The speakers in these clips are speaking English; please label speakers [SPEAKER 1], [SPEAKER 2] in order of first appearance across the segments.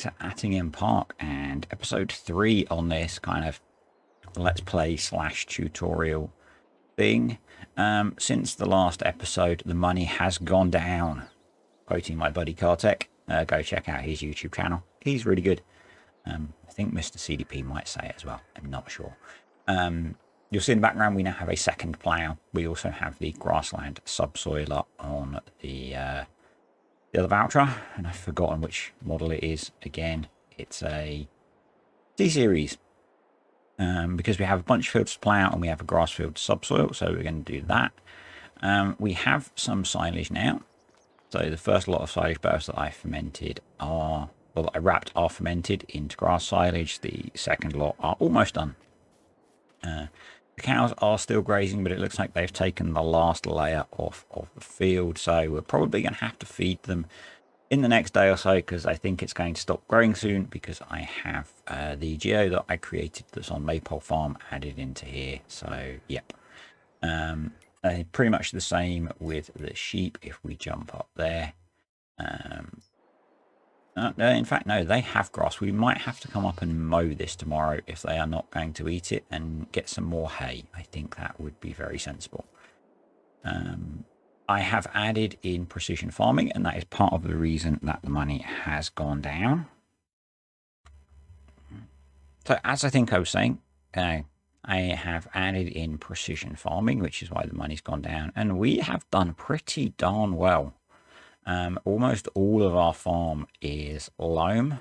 [SPEAKER 1] to Attingham Park and episode 3 on this kind of let's play slash tutorial thing. Since the last episode, the money has gone down. Quoting my buddy Kartek, go check out his YouTube channel. He's really good. I think Mr. CDP might say it as well. I'm not sure. You'll see in the background we now have a second plough. We also have the grassland subsoiler on the other voucher, and I've forgotten which model it is. Again, it's a T-Series. Because we have a bunch of fields to plough and we have a grass field subsoil, so we're going to do that. We have some silage now. So the first lot of silage burrs that I fermented are, well, I wrapped are fermented into grass silage. The second lot are almost done. The cows are still grazing, but it looks like they've taken the last layer off of the field. So we're probably going to have to feed them in the next day or so, because I think it's going to stop growing soon, because I have the geo that I created that's on Maypole Farm added into here. So yep, pretty much the same with the sheep. If we jump up there, in fact no, they have grass. We might have to come up and mow this tomorrow if they are not going to eat it, and get some more hay. I think that would be very sensible. I have added in precision farming, and that is part of the reason that the money has gone down. So as I think I was saying, I have added in precision farming, which is why the money's gone down, and we have done pretty darn well. Almost all of our farm is loam,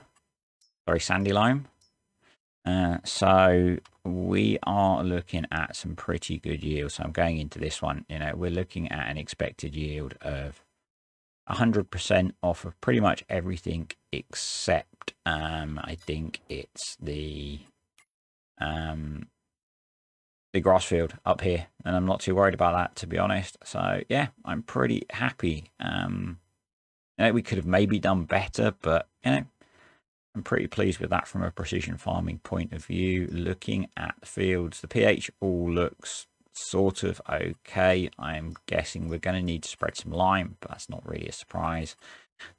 [SPEAKER 1] very sandy loam. So we are looking at some pretty good yield. So I'm going into this one, we're looking at an expected yield of 100% off of pretty much everything except I think it's the grass field up here, and I'm not too worried about that, to be honest. So yeah, I'm pretty happy. We could have maybe done better, but I'm pretty pleased with that from a precision farming point of view. Looking at the fields, the pH all looks sort of okay. I'm guessing we're going to need to spread some lime, but that's not really a surprise.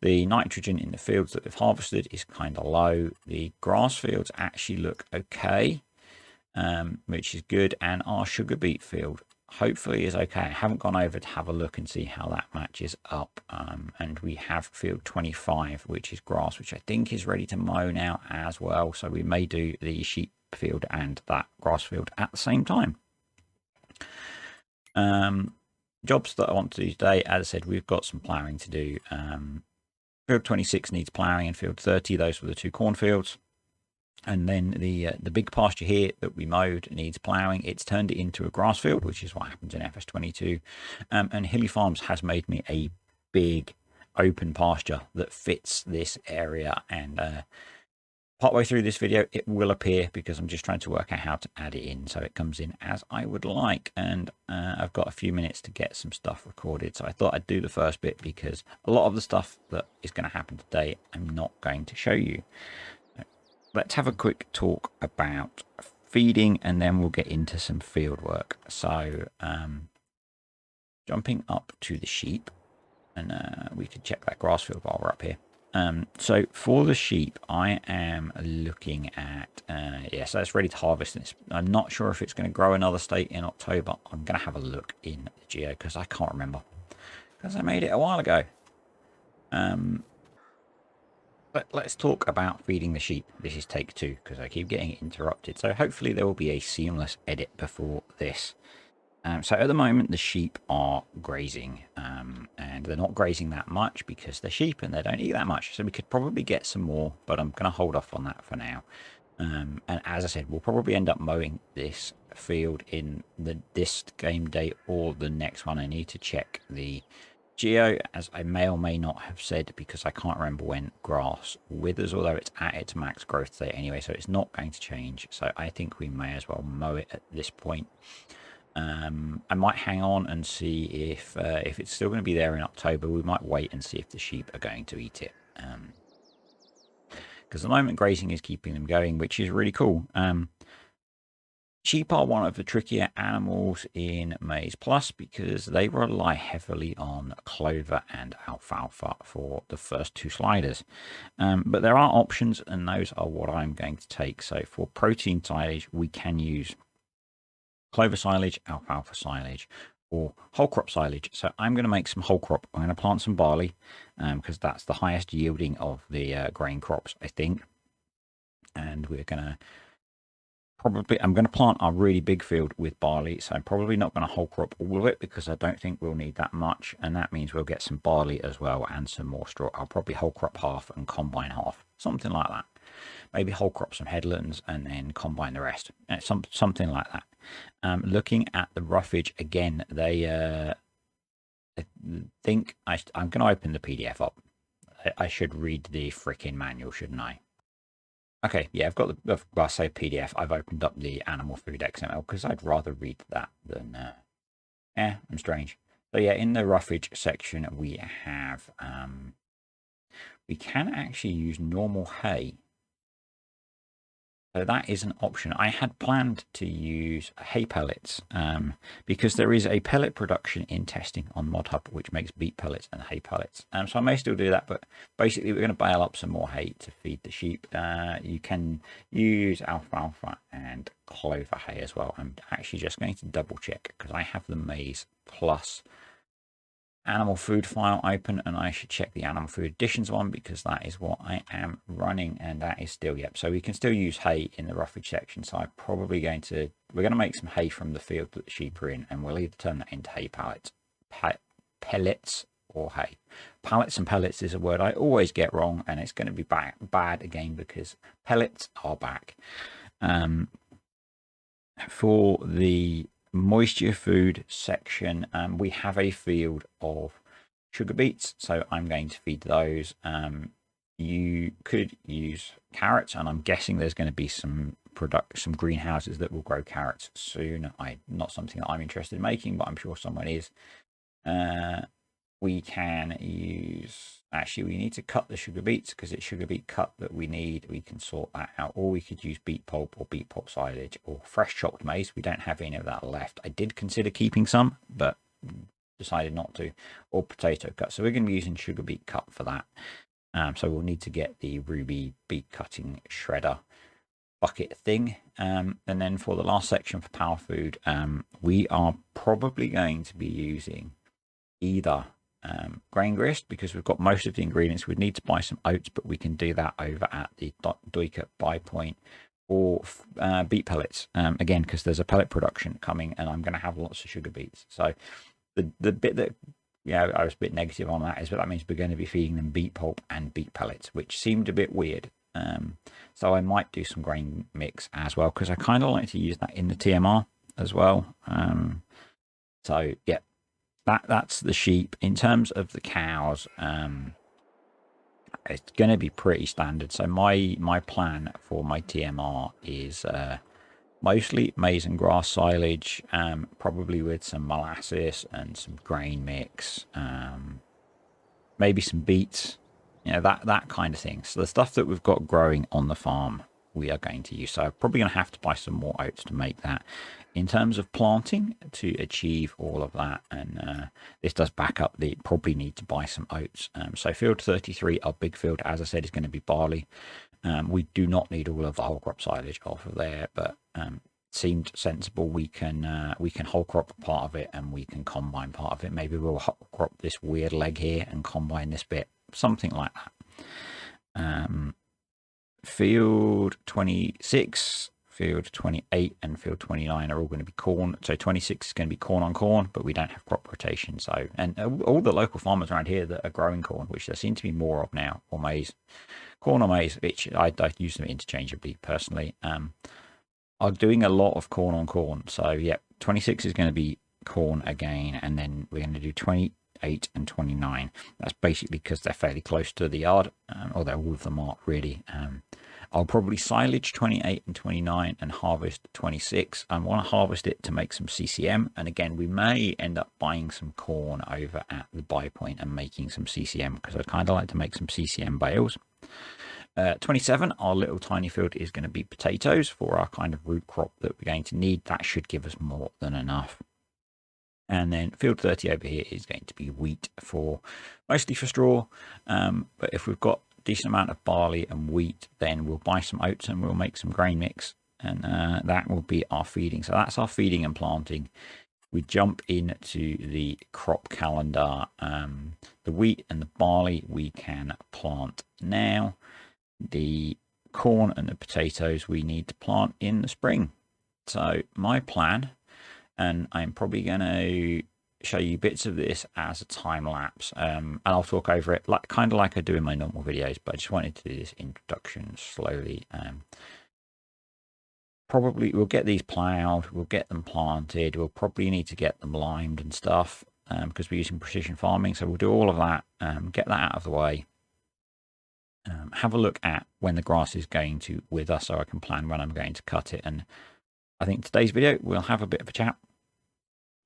[SPEAKER 1] The nitrogen in the fields that we've harvested is kind of low. The grass fields actually look okay, which is good. And our sugar beet field hopefully is okay. I haven't gone over to have a look and see how that matches up. And we have field 25, which is grass, which I think is ready to mow now as well. So we may do the sheep field and that grass field at the same time. Jobs that I want to do today, as I said, we've got some ploughing to do. Field 26 needs ploughing, and field 30, those were the two cornfields. And then the big pasture here that we mowed needs ploughing. It's turned it into a grass field, which is what happens in FS22. And Hilly Farms has made me a big open pasture that fits this area. And partway through this video, it will appear, because I'm just trying to work out how to add it in so it comes in as I would like. And I've got a few minutes to get some stuff recorded. So I thought I'd do the first bit, because a lot of the stuff that is going to happen today, I'm not going to show you. Let's have a quick talk about feeding, and then we'll get into some field work. So jumping up to the sheep, and we could check that grass field while we're up here. So for the sheep, I am looking at, so it's ready to harvest this. I'm not sure if it's going to grow another state in October. I'm going to have a look in the geo, because I can't remember, because I made it a while ago. But let's talk about feeding the sheep. This is take 2, because I keep getting interrupted. So hopefully there will be a seamless edit before this. So at the moment, the sheep are grazing. And they're not grazing that much because they're sheep and they don't eat that much. So we could probably get some more, but I'm going to hold off on that for now. And as I said, we'll probably end up mowing this field in this game day or the next one. I need to check the geo, as I may or may not have said, because I can't remember when grass withers, although it's at its max growth state anyway, so it's not going to change. So I think we may as well mow it at this point. I might hang on and see if it's still going to be there in October. We might wait and see if the sheep are going to eat it, because at the moment grazing is keeping them going, which is really cool. Sheep are one of the trickier animals in maizePlus because they rely heavily on clover and alfalfa for the first two sliders. But there are options, and those are what I'm going to take. So for protein silage, we can use clover silage, alfalfa silage, or whole crop silage. So I'm going to make some whole crop. I'm going to plant some barley because that's the highest yielding of the grain crops, I think. And we're going to I'm going to plant a really big field with barley, so I'm probably not going to whole crop all of it because I don't think we'll need that much, and that means we'll get some barley as well and some more straw. I'll probably whole crop half and combine half, something like that. Maybe whole crop some headlands and then combine the rest, something like that. Looking at the roughage again, I think I'm going to open the PDF up. I should read the freaking manual, shouldn't I? Okay, yeah, I've got the, well, I say PDF, I've opened up the animal food XML because I'd rather read that than, I'm strange. So yeah, in the roughage section, we have, we can actually use normal hay. So that is an option. I had planned to use hay pellets because there is a pellet production in testing on ModHub, which makes beet pellets and hay pellets. So I may still do that, but basically we're going to bale up some more hay to feed the sheep. You can use alfalfa and clover hay as well. I'm actually just going to double check because I have the maizePlus animal food file open, and I should check the animal food additions one because that is what I am running, and that is still, yep. So we can still use hay in the roughage section. So I'm probably we're going to make some hay from the field that the sheep are in, and we'll either turn that into hay pellets or hay. Pallets and pellets is a word I always get wrong, and it's going to be bad again because pellets are back. For the moisture food section, we have a field of sugar beets, so I'm going to feed those. You could use carrots, and I'm guessing there's going to be some greenhouses that will grow carrots soon. Not something that I'm interested in making, but I'm sure someone is. We can use, actually we need to cut the sugar beets because it's sugar beet cut that we need. We can sort that out, or we could use beet pulp or beet pulp silage or fresh chopped maize. We don't have any of that left. I did consider keeping some, but decided not to, or potato cut. So we're going to be using sugar beet cut for that. So we'll need to get the Ruby beet cutting shredder bucket thing. And then for the last section for power food, we are probably going to be using either grain grist because we've got most of the ingredients. We'd need to buy some oats, but we can do that over at the Duiker buy point, or beet pellets again because there's a pellet production coming, and I'm going to have lots of sugar beets. So the bit that, yeah, I was a bit negative on that is, but that means we're going to be feeding them beet pulp and beet pellets, which seemed a bit weird. So I might do some grain mix as well because I kind of like to use that in the TMR as well. So yeah, that's the sheep. In terms of the cows, it's going to be pretty standard. So my plan for my TMR is mostly maize and grass silage, probably with some molasses and some grain mix, maybe some beets, that kind of thing. So the stuff that we've got growing on the farm we are going to use. So I'm probably going to have to buy some more oats to make that. In terms of planting to achieve all of that, and this does back up the probably need to buy some oats. So field 33, our big field, as I said, is going to be barley. We do not need all of the whole crop silage off of there, but seemed sensible. We can whole crop part of it and we can combine part of it. Maybe we'll whole crop this weird leg here and combine this bit, something like that. Field 26, field 28 and field 29 are all going to be corn. So 26 is going to be corn on corn, but we don't have crop rotation. So, and all the local farmers around here that are growing corn, which there seem to be more of now, or maize, corn or maize, which I use them interchangeably personally, are doing a lot of corn on corn. So yeah, 26 is going to be corn again, and then we're going to do 28 and 29. That's basically because they're fairly close to the yard, although all of them are really. I'll probably silage 28 and 29 and harvest 26. I want to harvest it to make some CCM, and again we may end up buying some corn over at the buy point and making some CCM because I'd kind of like to make some CCM bales. 27, our little tiny field is going to be potatoes for our kind of root crop that we're going to need. That should give us more than enough. And then field 30 over here is going to be wheat for mostly for straw. But if we've got a decent amount of barley and wheat, then we'll buy some oats and we'll make some grain mix. And that will be our feeding. So that's our feeding and planting. We jump into the crop calendar. The wheat and the barley we can plant now. The corn and the potatoes we need to plant in the spring. So my plan, and I'm probably going to show you bits of this as a time lapse, and I'll talk over it kind of like I do in my normal videos, but I just wanted to do this introduction slowly. Probably we'll get these plowed, we'll get them planted, we'll probably need to get them limed and stuff, because we're using precision farming. So we'll do all of that, get that out of the way. Have a look at when the grass is going to wither so I can plan when I'm going to cut it. And I think today's video we'll have a bit of a chat.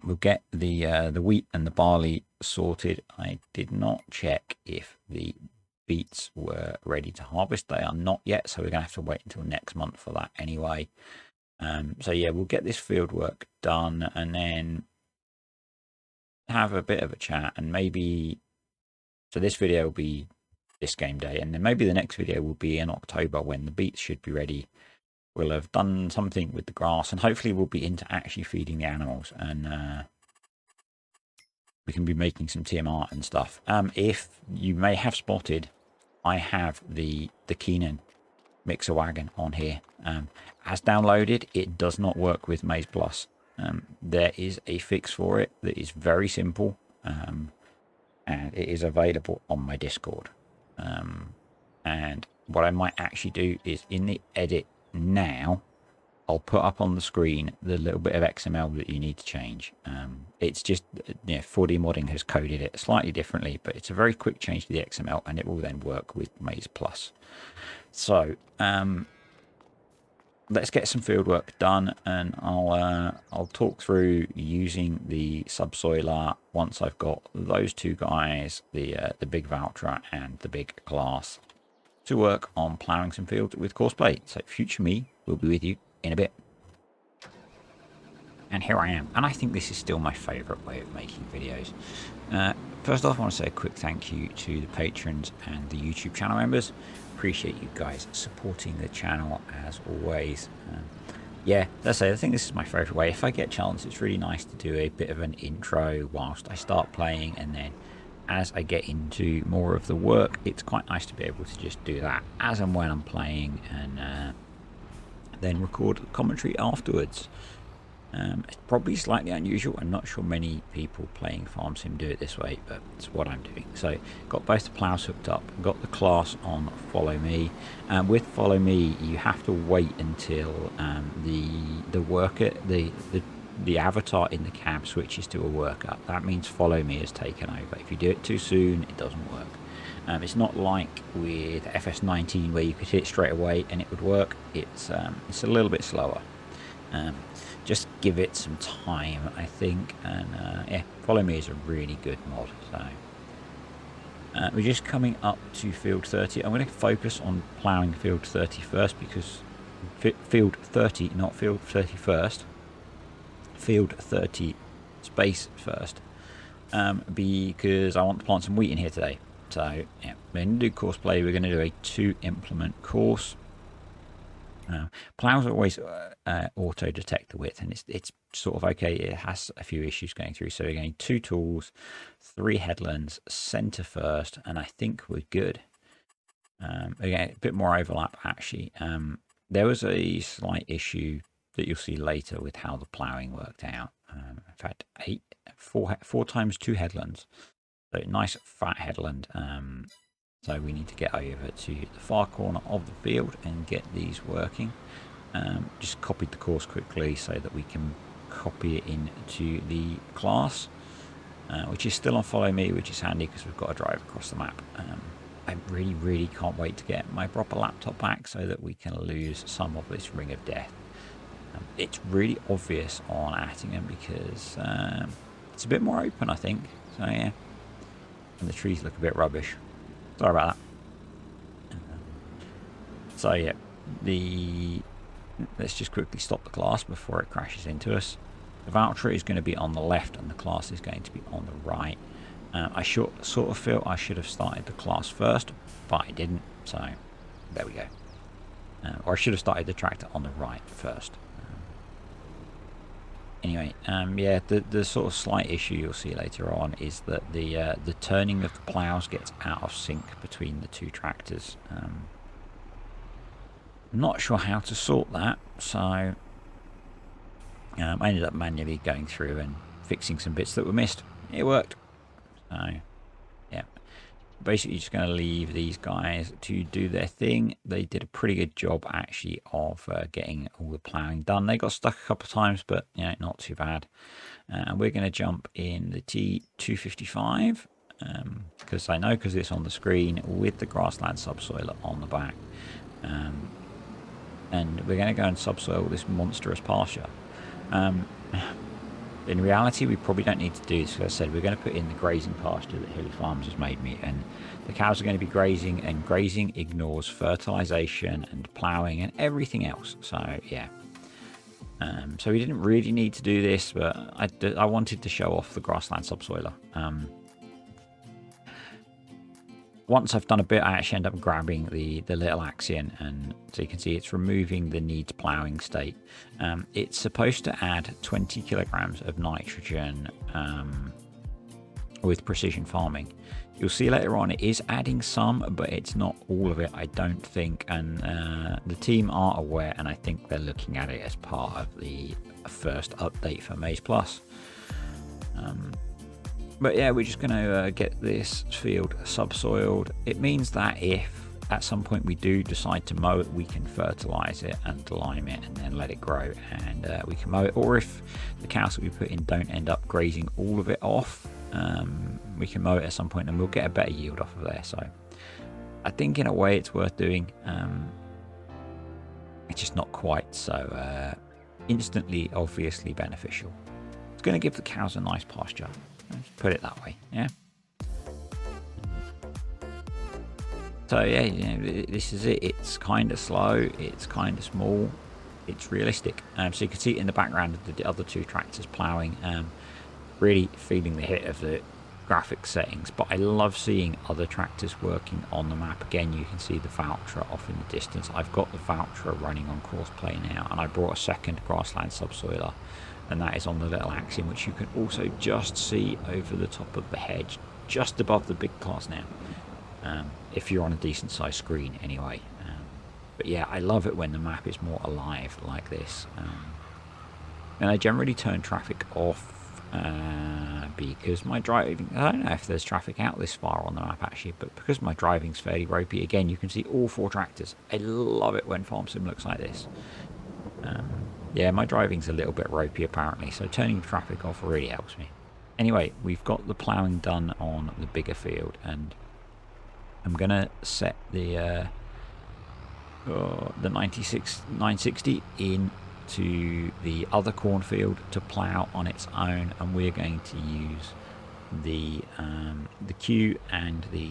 [SPEAKER 1] We'll get the wheat and the barley sorted. I did not check if the beets were ready to harvest. They are not yet, so we're gonna have to wait until next month for that anyway. So yeah, we'll get this field work done and then have a bit of a chat. And maybe, so this video will be this game day, and then maybe the next video will be in October when the beets should be ready. We'll have done something with the grass, and hopefully we'll be into actually feeding the animals, and we can be making some TMR and stuff. If you may have spotted, I have the Keenan mixer wagon on here. As downloaded, it does not work with maizePlus. There is a fix for it that is very simple, and it is available on my Discord. And what I might actually do is in the edit now, I'll put up on the screen the little bit of XML that you need to change. It's just, 4D modding has coded it slightly differently, but it's a very quick change to the XML, and it will then work with maizePlus. So let's get some field work done, and I'll talk through using the subsoiler once I've got those two guys, the big Valtra and the big glass, to work on ploughing some fields with courseplay. So future me will be with you in a bit. And here I am, and I think this is still my favorite way of making videos. First off, I want to say a quick thank you to the patrons and the YouTube channel members. Appreciate you guys supporting the channel as always. Yeah, let's say I think this is my favorite way. If I get a chance, it's really nice to do a bit of an intro whilst I start playing, and then as I get into more of the work, it's quite nice to be able to just do that as and when I'm playing, and then record commentary afterwards. It's probably slightly unusual. I'm not sure many people playing Farm Sim do it this way, but it's what I'm doing. So got both the plows hooked up, got the class on Follow Me. With Follow Me, you have to wait until the worker, the avatar in the cab switches to a worker. That means Follow Me is taken over. If you do it too soon, it doesn't work. It's not like with FS19 where you could hit straight away and it would work. It's a little bit slower. Just give it some time, I think. And yeah, Follow Me is a really good mod. So we're just coming up to field 30. I'm going to focus on ploughing field 30 first, because field 30, not field 31st. Field 30 space first, because I want to plant some wheat in here today. So yeah, we're going to do course play. We're going to do a 2 implement course. Plows always auto detect the width, and it's sort of okay. It has a few issues going through. So we're getting 2 tools, 3 headlands, center first, and I think we're good. Again, a bit more overlap actually. There was a slight issue that you'll see later with how the ploughing worked out. In fact, 4 times 2 headlands. So nice fat headland. So we need to get over to the far corner of the field and get these working. Just copied the course quickly so that we can copy it into the class, which is still on Follow Me, which is handy because we've got to drive across the map. I really can't wait to get my proper laptop back so that we can lose some of this ring of death. It's really obvious on Attingham because it's a bit more open, I think. So yeah, and the trees look a bit rubbish. Sorry about that. So yeah, let's just quickly stop the class before it crashes into us. The voucher is going to be on the left and the class is going to be on the right. I sort of feel I should have started the class first, but I didn't, so there we go. Or I should have started the tractor on the right first. Anyway, yeah, the sort of slight issue you'll see later on is that the turning of the plows gets out of sync between the two tractors. I'm not sure how to sort that, so I ended up manually going through and fixing some bits that were missed. It worked. So, yeah. Basically just going to leave these guys to do their thing. They did a pretty good job actually of getting all the ploughing done. They got stuck a couple of times, but you know, not too bad. And we're going to jump in the T255 because I know, because it's on the screen with the grassland subsoiler on the back. And we're going to go and subsoil this monstrous pasture. In reality, we probably don't need to do this. As I said, we're going to put in the grazing pasture that Hilly Farms has made me, and the cows are going to be grazing, and grazing ignores fertilization and ploughing and everything else. So yeah, so we didn't really need to do this, but I wanted to show off the grassland subsoiler. Once I've done a bit, I actually end up grabbing the little axion, and so you can see it's removing the needs ploughing state. It's supposed to add 20 kilograms of nitrogen with precision farming. You'll see later on it is adding some, but it's not all of it, I don't think. And the team are aware, and I think they're looking at it as part of the first update for maizePlus. But yeah, we're just going to get this field subsoiled. It means that if at some point we do decide to mow it, we can fertilize it and lime it and then let it grow, and we can mow it. Or if the cows that we put in don't end up grazing all of it off, we can mow it at some point and we'll get a better yield off of there. So I think in a way it's worth doing. It's just not quite so instantly obviously beneficial. It's going to give the cows a nice pasture. Let's put it that way, yeah. So yeah, you know, this is it. It's kind of slow. It's kind of small. It's realistic. So you can see in the background of the other two tractors ploughing. Really feeling the hit of the graphic settings. But I love seeing other tractors working on the map. Again, you can see the voucher off in the distance. I've got the voucher running on course play now, and I brought a second grassland subsoiler. And that is on the little axiom, which you can also just see over the top of the hedge, just above the big class now, if you're on a decent sized screen anyway. But yeah, I love it when the map is more alive like this. And I generally turn traffic off because my driving, I don't know if there's traffic out this far on the map actually, but because my driving's fairly ropey, again, you can see all four tractors. I love it when Farm Sim looks like this. Yeah, my driving's a little bit ropey apparently, so turning traffic off really helps me. Anyway, we've got the ploughing done on the bigger field, and I'm going to set the 960 into the other cornfield to plough on its own, and we're going to use the Q and the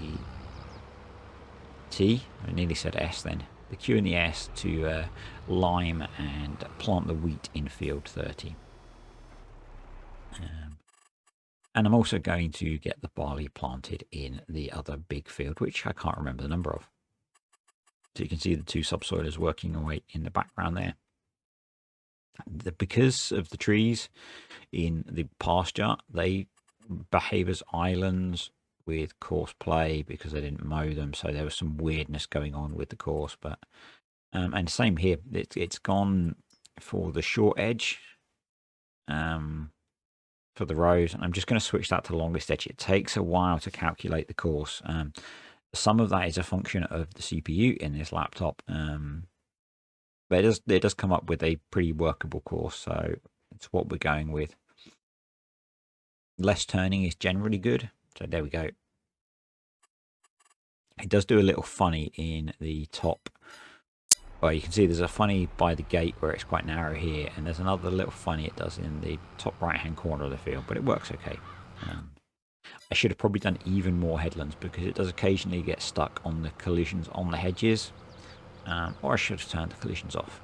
[SPEAKER 1] T. I nearly said S then. The Q and the S to lime and plant the wheat in field 30. And I'm also going to get the barley planted in the other big field, which I can't remember the number of. So you can see the two subsoilers working away in the background there. Because of the trees in the pasture, they behave as islands with course play because I didn't mow them, so there was some weirdness going on with the course. But and same here, it's gone for the short edge for the rows, and I'm just going to switch that to the longest edge. It takes a while to calculate the course. Some of that is a function of the CPU in this laptop, but it does come up with a pretty workable course, so it's what we're going with. Less turning is generally good. So there we go. It does do a little funny in the top. Well, you can see there's a funny by the gate where it's quite narrow here, and there's another little funny it does in the top right hand corner of the field, but it works okay. I should have probably done even more headlands because it does occasionally get stuck on the collisions on the hedges. Or I should have turned the collisions off.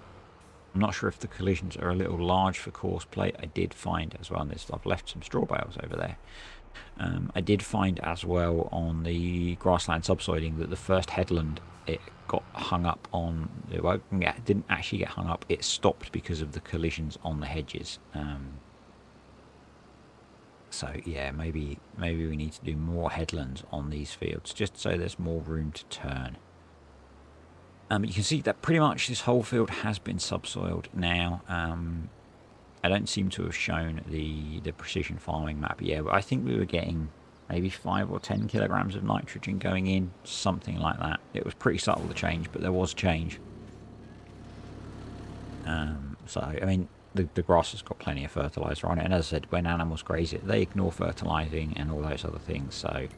[SPEAKER 1] I'm not sure if the collisions are a little large for course plate. I did find as well, and I've left some straw bales over there. I did find as well on the grassland subsoiling that the first headland, it got hung up on, well, it didn't actually get hung up, it stopped because of the collisions on the hedges. So yeah, maybe we need to do more headlands on these fields, just so there's more room to turn. You can see that pretty much this whole field has been subsoiled now. I don't seem to have shown the precision farming map yet, but I think we were getting maybe 5 or 10 kilograms of nitrogen going in, something like that. It was pretty subtle, the change, but there was change. So, I mean, the grass has got plenty of fertilizer on it, and as I said, when animals graze it, they ignore fertilizing and all those other things, so it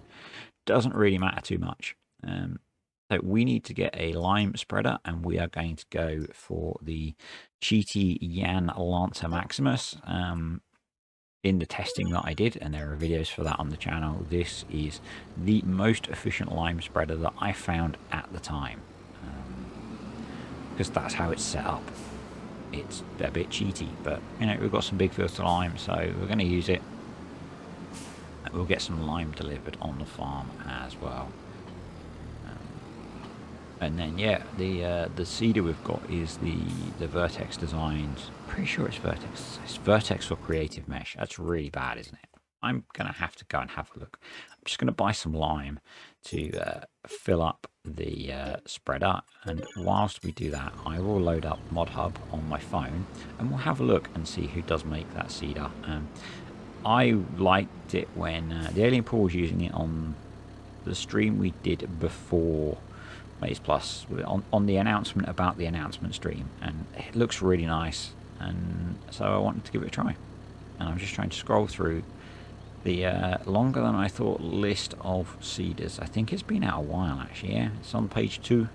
[SPEAKER 1] doesn't really matter too much. So we need to get a lime spreader, and we are going to go for the Cheaty Yan Lancer Maximus. In the testing that I did, and there are videos for that on the channel, this is the most efficient lime spreader that I found at the time, because that's how it's set up. It's a bit cheaty, but you know, we've got some big fields of lime, so we're going to use it. We'll get some lime delivered on the farm as well. And then yeah, the seeder we've got is the Vertex Designs. Pretty sure it's Vertex. It's Vertex or Creative Mesh. That's really bad, isn't it? I'm gonna have to go and have a look. I'm just gonna buy some lime to fill up the spreader, and whilst we do that, I will load up ModHub on my phone, and we'll have a look and see who does make that seeder. I liked it when the Alien Pool was using it on the stream we did before maizePlus, on the announcement about the announcement stream, and it looks really nice, and so I wanted to give it a try. And I'm just trying to scroll through the longer than I thought list of seeders. I think it's been out a while actually. Yeah, it's on page 2.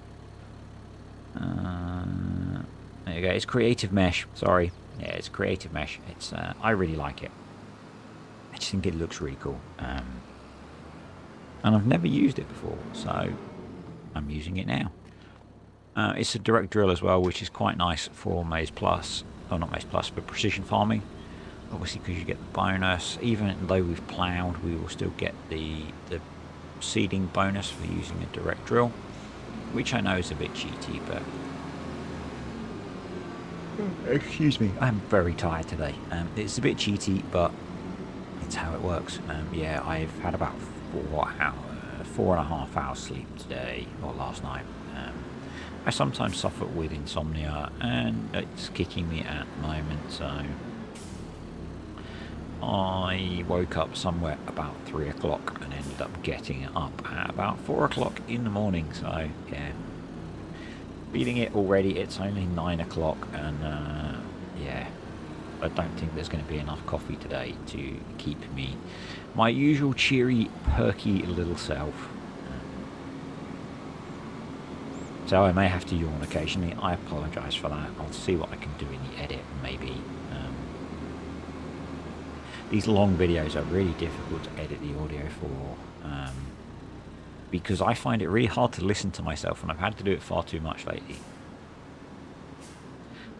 [SPEAKER 1] There you go. It's Creative Mesh. Sorry, yeah, it's Creative Mesh. It's I really like it. I just think it looks really cool, and I've never used it before, so I'm using it now. It's a direct drill as well, which is quite nice for maizePlus, or not maizePlus, but precision farming. Obviously, because you get the bonus. Even though we've ploughed, we will still get the seeding bonus for using a direct drill, which I know is a bit cheaty, but excuse me, I'm very tired today. It's a bit cheaty, but it's how it works. Yeah, I've had about 4.5 hours sleep today, or last night. I sometimes suffer with insomnia, and it's kicking me at the moment, so I woke up somewhere about 3 o'clock and ended up getting up at about 4 o'clock in the morning, so yeah, feeling it already. It's only 9 o'clock, and yeah, I don't think there's going to be enough coffee today to keep me my usual cheery, perky little self. So I may have to yawn occasionally. I apologise for that. I'll see what I can do in the edit, maybe. These long videos are really difficult to edit the audio for, because I find it really hard to listen to myself, and I've had to do it far too much lately.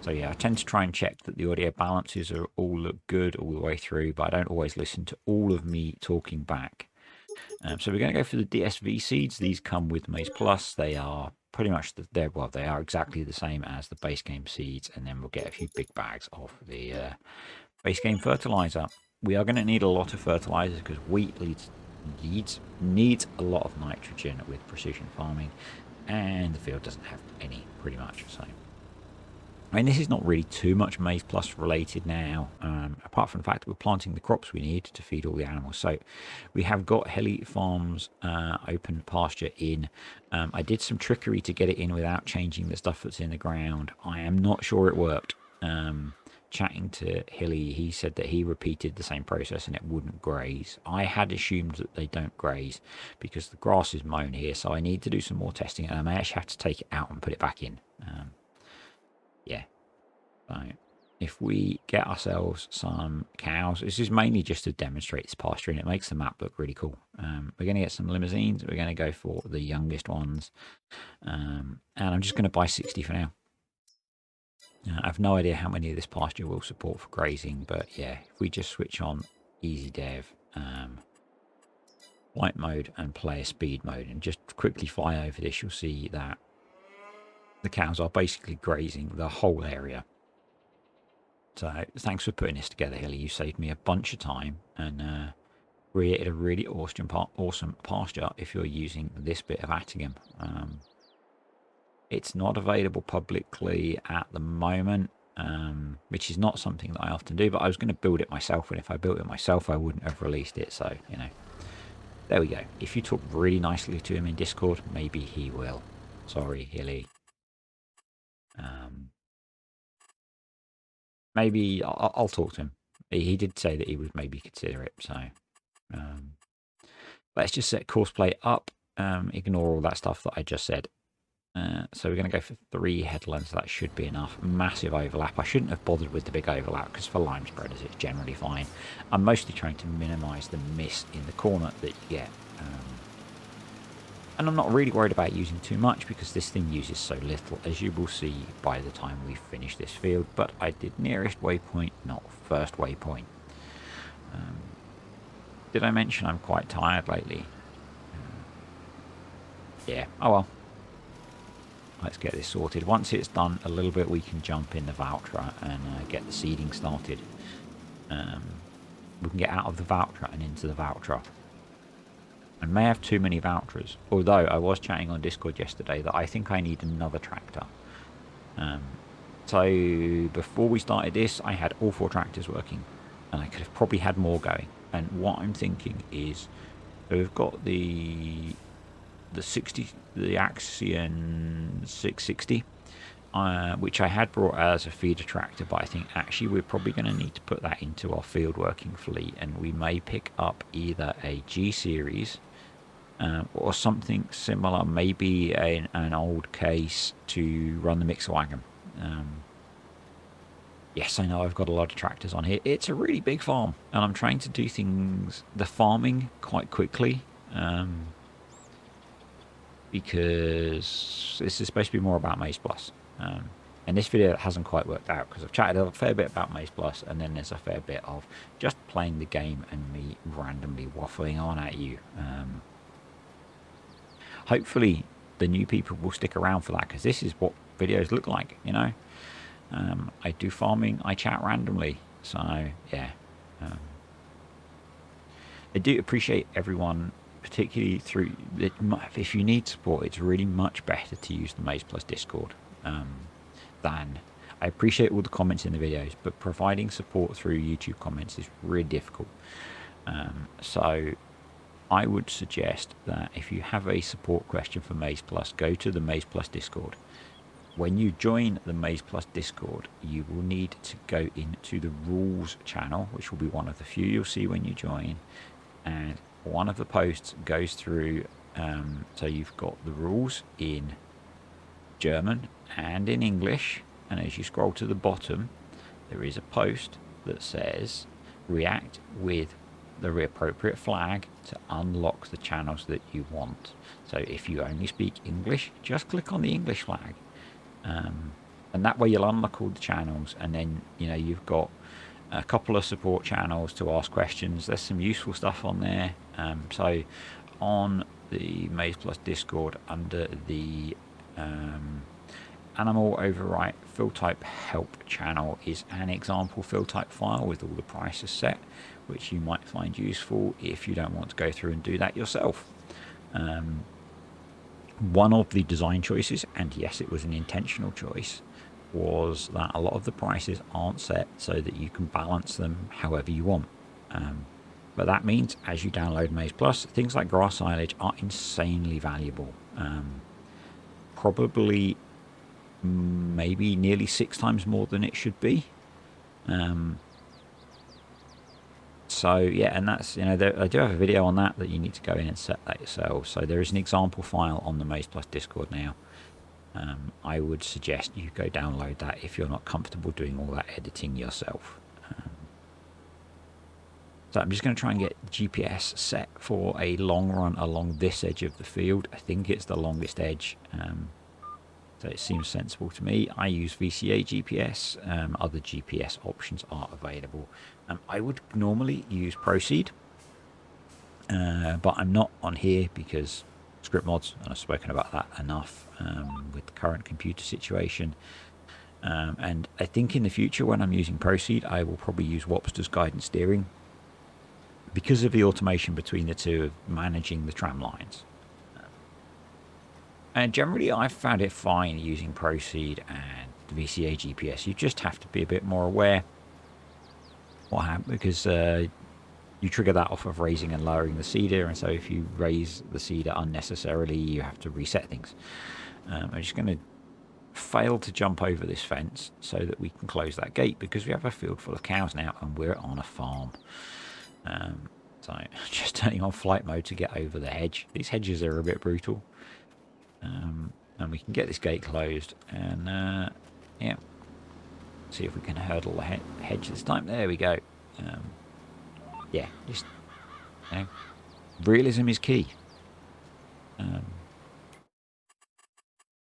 [SPEAKER 1] So yeah, I tend to try and check that the audio balances are all look good all the way through, but I don't always listen to all of me talking back. So we're going to go for the DSV seeds. These come with maizePlus. They are pretty much they are exactly the same as the base game seeds, and then we'll get a few big bags of the base game fertilizer. We are going to need a lot of fertilizer because wheat needs a lot of nitrogen with precision farming, and the field doesn't have any, pretty much. So I mean, this is not really too much maizePlus related now, apart from the fact that we're planting the crops we need to feed all the animals. So we have got Hilly Farms open pasture in. I did some trickery to get it in without changing the stuff that's in the ground. I am not sure it worked. Chatting to Hilly, he said that he repeated the same process and it wouldn't graze. I had assumed that they don't graze because the grass is mown here, so I need to do some more testing, and I may actually have to take it out and put it back in. Yeah, so if we get ourselves some cows, this is mainly just to demonstrate this pasture, and it makes the map look really cool. We're going to get some limousines. We're going to go for the youngest ones. And I'm just going to buy 60 for now. I have no idea how many of this pasture will support for grazing, but yeah, if we just switch on easy dev, flight mode and player speed mode, and just quickly fly over this, you'll see that the cows are basically grazing the whole area. So thanks for putting this together, Hilly. You saved me a bunch of time and created a really awesome pasture if you're using this bit of Attingham. It's not available publicly at the moment, which is not something that I often do, but I was going to build it myself, and if I built it myself, I wouldn't have released it. So, you know, there we go. If you talk really nicely to him in Discord, maybe he will. Sorry, Hilly. Maybe I'll talk to him. He did say that he would maybe consider it. So let's just set course play up. Ignore all that stuff that I just said. So we're going to go for 3 headlands. That should be enough. Massive overlap. I shouldn't have bothered with the big overlap because for lime spreaders it's generally fine. I'm mostly trying to minimise the miss in the corner that you get. And I'm not really worried about using too much because this thing uses so little, as you will see by the time we finish this field. But I did nearest waypoint, not first waypoint. Did I mention I'm quite tired lately? Yeah, oh well. Let's get this sorted. Once it's done a little bit, we can jump in the Valtra and get the seeding started. We can get out of the Valtra and into the Valtra. I may have too many Valtras, although I was chatting on Discord yesterday that I think I need another tractor. So before we started this, I had all 4 tractors working, and I could have probably had more going. And what I'm thinking is, we've got the Axion 660, which I had brought as a feeder tractor, but I think actually we're probably going to need to put that into our field working fleet, and we may pick up either a G series or something similar, maybe an old case to run the mixer wagon. Yes, I know I've got a lot of tractors on here. It's a really big farm, and I'm trying to do the farming quite quickly. Because this is supposed to be more about maizePlus. And this video hasn't quite worked out because I've chatted a fair bit about maizePlus, and then there's a fair bit of just playing the game and me randomly waffling on at you. Hopefully the new people will stick around for that, because this is what videos look like, you know. I do farming, I chat randomly, so yeah. I do appreciate everyone, particularly through it. If you need support, it's really much better to use the maizePlus Discord than. I appreciate all the comments in the videos, but providing support through YouTube comments is really difficult. So I would suggest that if you have a support question for maizePlus, go to the maizePlus Discord. When you join the maizePlus Discord, you will need to go into the rules channel, which will be one of the few you'll see when you join, and one of the posts goes through, so you've got the rules in German and in English, and as you scroll to the bottom there is a post that says react with the appropriate flag to unlock the channels that you want. So if you only speak English, just click on the English flag, and that way you'll unlock all the channels, and then you know you've got a couple of support channels to ask questions. There's some useful stuff on there. So on the maizePlus Discord, under the animal overwrite field type help channel, is an example field type file with all the prices set, which you might find useful if you don't want to go through and do that yourself. One of the design choices, and yes, it was an intentional choice, was that a lot of the prices aren't set so that you can balance them however you want. But that means as you download maizePlus, things like grass silage are insanely valuable. Probably maybe nearly 6 times more than it should be. So yeah, and that's, you know, I do have a video on that you need to go in and set that yourself. So there is an example file on the maizePlus Discord now. I would suggest you go download that if you're not comfortable doing all that editing yourself. So I'm just going to try and get GPS set for a long run along this edge of the field. I think it's the longest edge, so it seems sensible to me. I use VCA GPS. Other GPS options are available. I would normally use Proceed, but I'm not on here because script mods, and I've spoken about that enough with the current computer situation. And I think in the future when I'm using Proceed, I will probably use Wopster's guidance steering, because of the automation between the two of managing the tram lines. And generally I've found it fine using Proceed and VCA GPS. You just have to be a bit more aware what happens, because you trigger that off of raising and lowering the seeder, and so if you raise the seeder unnecessarily, you have to reset things. I'm just going to fail to jump over this fence so that we can close that gate, because we have a field full of cows now and we're on a farm. So just turning on flight mode to get over the hedge. These hedges are a bit brutal. And we can get this gate closed, and yeah, see if we can hurdle the hedge this time. There we go. Yeah, just, you know, realism is key.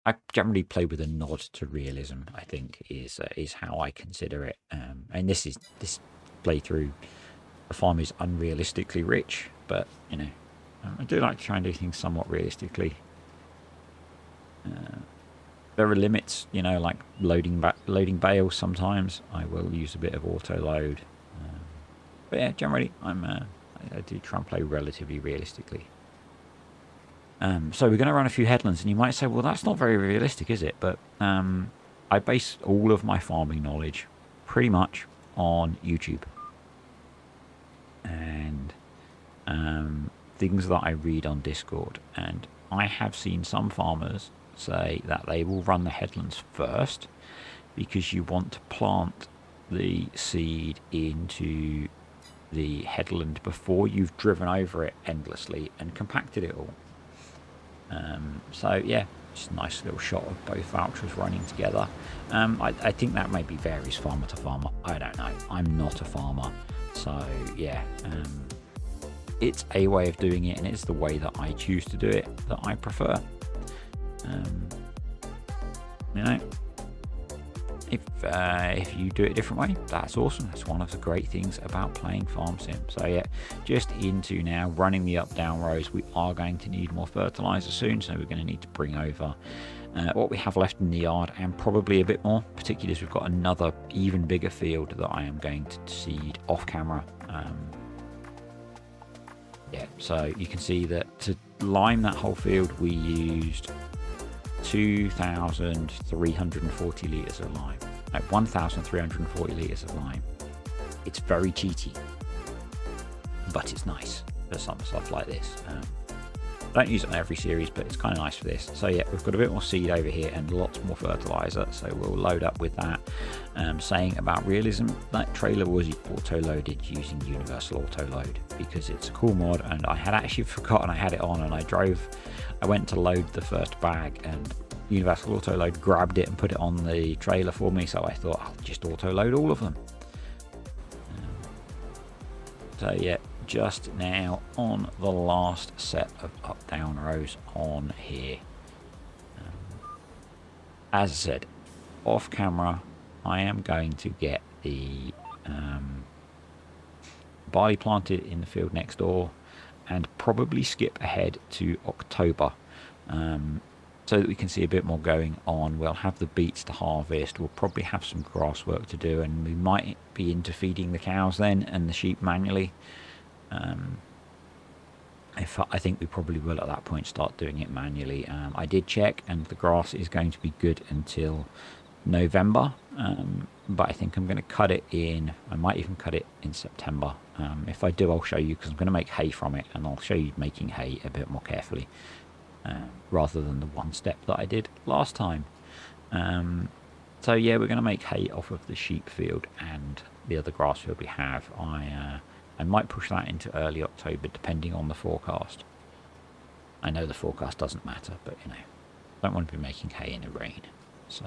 [SPEAKER 1] I generally play with a nod to realism, I think, is how I consider it. And this playthrough, the farm is unrealistically rich, but, you know, I do like to try and do things somewhat realistically. There are limits, you know, like loading bales. Sometimes I will use a bit of auto load, but yeah, generally I do try and play relatively realistically. So we're going to run a few headlands, and you might say, well, that's not very realistic, is it? But I base all of my farming knowledge pretty much on YouTube and things that I read on Discord. And I have seen some farmers say that they will run the headlands first because you want to plant the seed into the headland before you've driven over it endlessly and compacted it all. So yeah, just a nice little shot of both vouchers running together. I think that maybe varies farmer to farmer. I don't know. I'm not a farmer, so yeah. It's a way of doing it, and it's the way that I choose to do it that I prefer. You know, if you do it a different way, that's awesome. That's one of the great things about playing Farm Sim. So yeah, just into now running the up down rows. We are going to need more fertilizer soon, so we're going to need to bring over what we have left in the yard, and probably a bit more, particularly as we've got another even bigger field that I am going to seed off camera. Yeah, so you can see that to lime that whole field we used 2,340 litres of lime. No, 1,340 litres of lime. It's very cheaty, but it's nice for some stuff like this. I don't use it on every series, but it's kind of nice for this. So yeah, we've got a bit more seed over here and lots more fertilizer, so we'll load up with that. Saying about realism, that trailer was auto-loaded using universal auto-load because it's a cool mod, and I had actually forgotten I had it on, and I went to load the first bag, and universal auto-load grabbed it and put it on the trailer for me, so I thought I'll just auto-load all of them. So yeah, just now on the last set of up down rows on here. As I said, off camera I am going to get the barley planted in the field next door, and probably skip ahead to October so that we can see a bit more going on. We'll have the beets to harvest, we'll probably have some grass work to do, and we might be into feeding the cows then and the sheep manually. I think we probably will at that point start doing it manually. I did check, and the grass is going to be good until November, but I think I'm going to cut it in. I might even cut it in September. If I do, I'll show you, because I'm going to make hay from it, and I'll show you making hay a bit more carefully rather than the one step that I did last time. So yeah, we're going to make hay off of the sheep field and the other grass field we have. I might push that into early October depending on the forecast. I know the forecast doesn't matter, but you know, don't want to be making hay in the rain. So,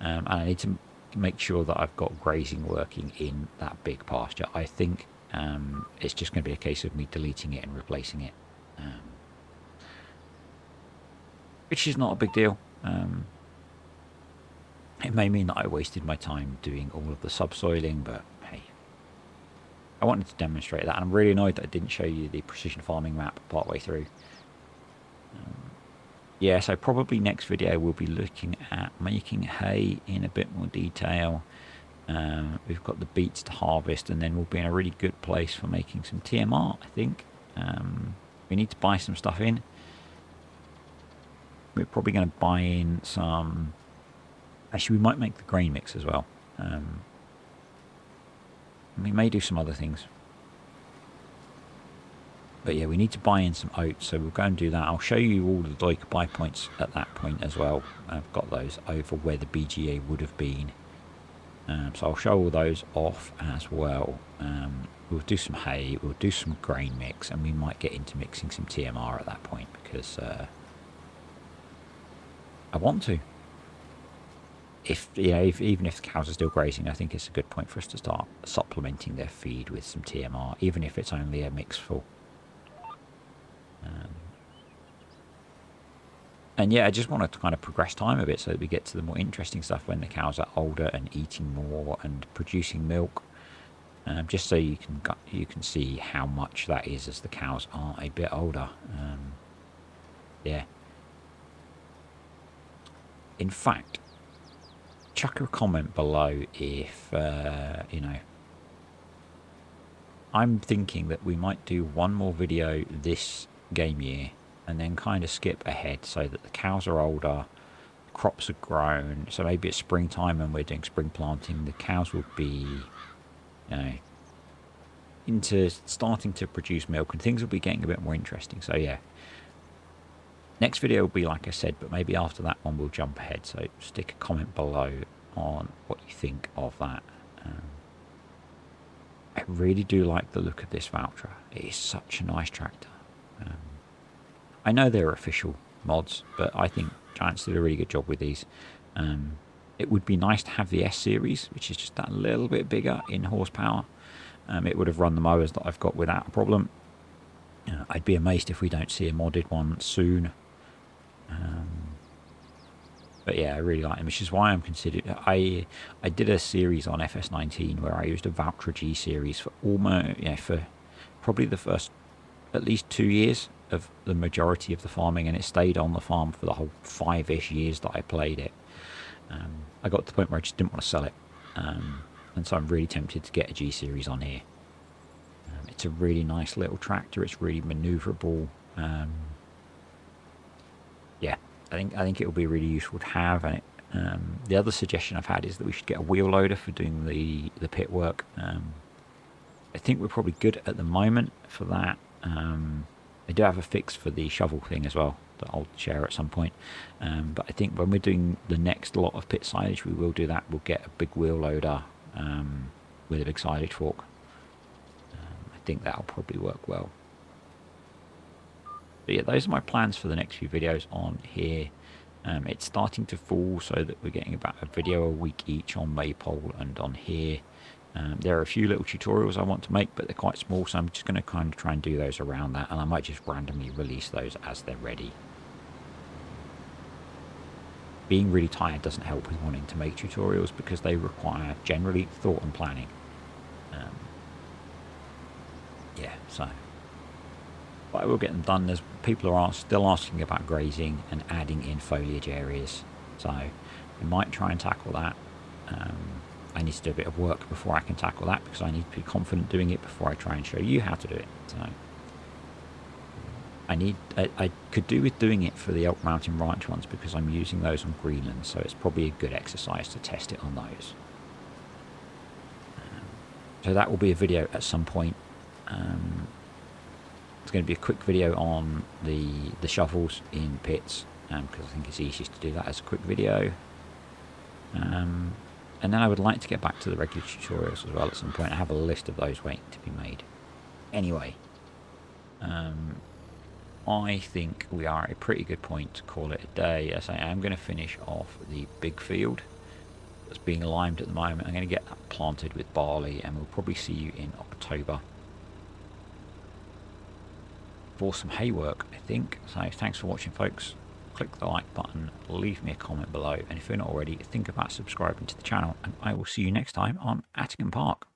[SPEAKER 1] and I need to make sure that I've got grazing working in that big pasture. I think it's just going to be a case of me deleting it and replacing it, which is not a big deal. It may mean that I wasted my time doing all of the subsoiling, but hey, I wanted to demonstrate that, and I'm really annoyed that I didn't show you the precision farming map partway through. Yeah, so probably next video we'll be looking at making hay in a bit more detail. We've got the beets to harvest, and then we'll be in a really good place for making some TMR, I think. We need to buy some stuff in. We're probably going to buy in some... Actually, we might make the grain mix as well. We may do some other things. But yeah, we need to buy in some oats, so we'll go and do that. I'll show you all the Doika buy points at that point as well. I've got those over where the BGA would have been. So I'll show all those off as well. We'll do some hay, we'll do some grain mix, and we might get into mixing some TMR at that point, because I want to. Even if the cows are still grazing, I think it's a good point for us to start supplementing their feed with some TMR, even if it's only a mixful. And yeah, I just want to kind of progress time a bit so that we get to the more interesting stuff when the cows are older and eating more and producing milk. Just so you can see how much that is as the cows are a bit older. Yeah. In fact, chuck a comment below if I'm thinking that we might do one more video this game year and then kind of skip ahead so that the cows are older, crops are grown, so maybe it's springtime and we're doing spring planting, the cows will be into starting to produce milk and things will be getting a bit more interesting. So yeah, next video will be like I said, but maybe after that one we'll jump ahead, so stick a comment below on what you think of that. I really do like the look of this Valtra. It is such a nice tractor. I know they're official mods, but I think Giants did a really good job with these. It would be nice to have the S series, which is just that little bit bigger in horsepower. It would have run the mowers that I've got without a problem. I'd be amazed if we don't see a modded one soon. But yeah, I really like them, which is why I'm considering... I did a series on FS19 where I used a Valtra G series for almost... for probably the first at least 2 years of the majority of the farming, and it stayed on the farm for the whole 5-ish years that I played it. I got to the point where I just didn't want to sell it, and so I'm really tempted to get a G series on here. It's a really nice little tractor. It's really maneuverable. Yeah, I think it will be really useful to have. And the other suggestion I've had is that we should get a wheel loader for doing the pit work. I think we're probably good at the moment for that. I do have a fix for the shovel thing as well that I'll share at some point. But I think when we're doing the next lot of pit silage, we will do that. We'll get a big wheel loader with a big silage fork. I think that'll probably work well. But yeah, those are my plans for the next few videos on here. It's starting to fall so that we're getting about a video a week each on Maypole and on here. There are a few little tutorials I want to make, but they're quite small, so I'm just going to kind of try and do those around that, and I might just randomly release those as they're ready. Being really tired doesn't help with wanting to make tutorials because they require generally thought and planning. Yeah, so... But I will get them done. There's people are still asking about grazing and adding in foliage areas, so I might try and tackle that. I need to do a bit of work before I can tackle that because I need to be confident doing it before I try and show you how to do it. So I could do with doing it for the Elk Mountain Ranch ones because I'm using those on Greenland, so it's probably a good exercise to test it on those. So that will be a video at some point. It's going to be a quick video on the shovels in pits because I think it's easiest to do that as a quick video. And then I would like to get back to the regular tutorials as well at some point. I have a list of those waiting to be made. Anyway, I think we are at a pretty good point to call it a day, as I am going to finish off the big field that's being limed at the moment. I'm going to get that planted with barley, and we'll probably see you in October for some hay work, I think. So thanks for watching, folks. Click the like button, leave me a comment below, and if you're not already, think about subscribing to the channel, and I will see you next time on Attingham Park.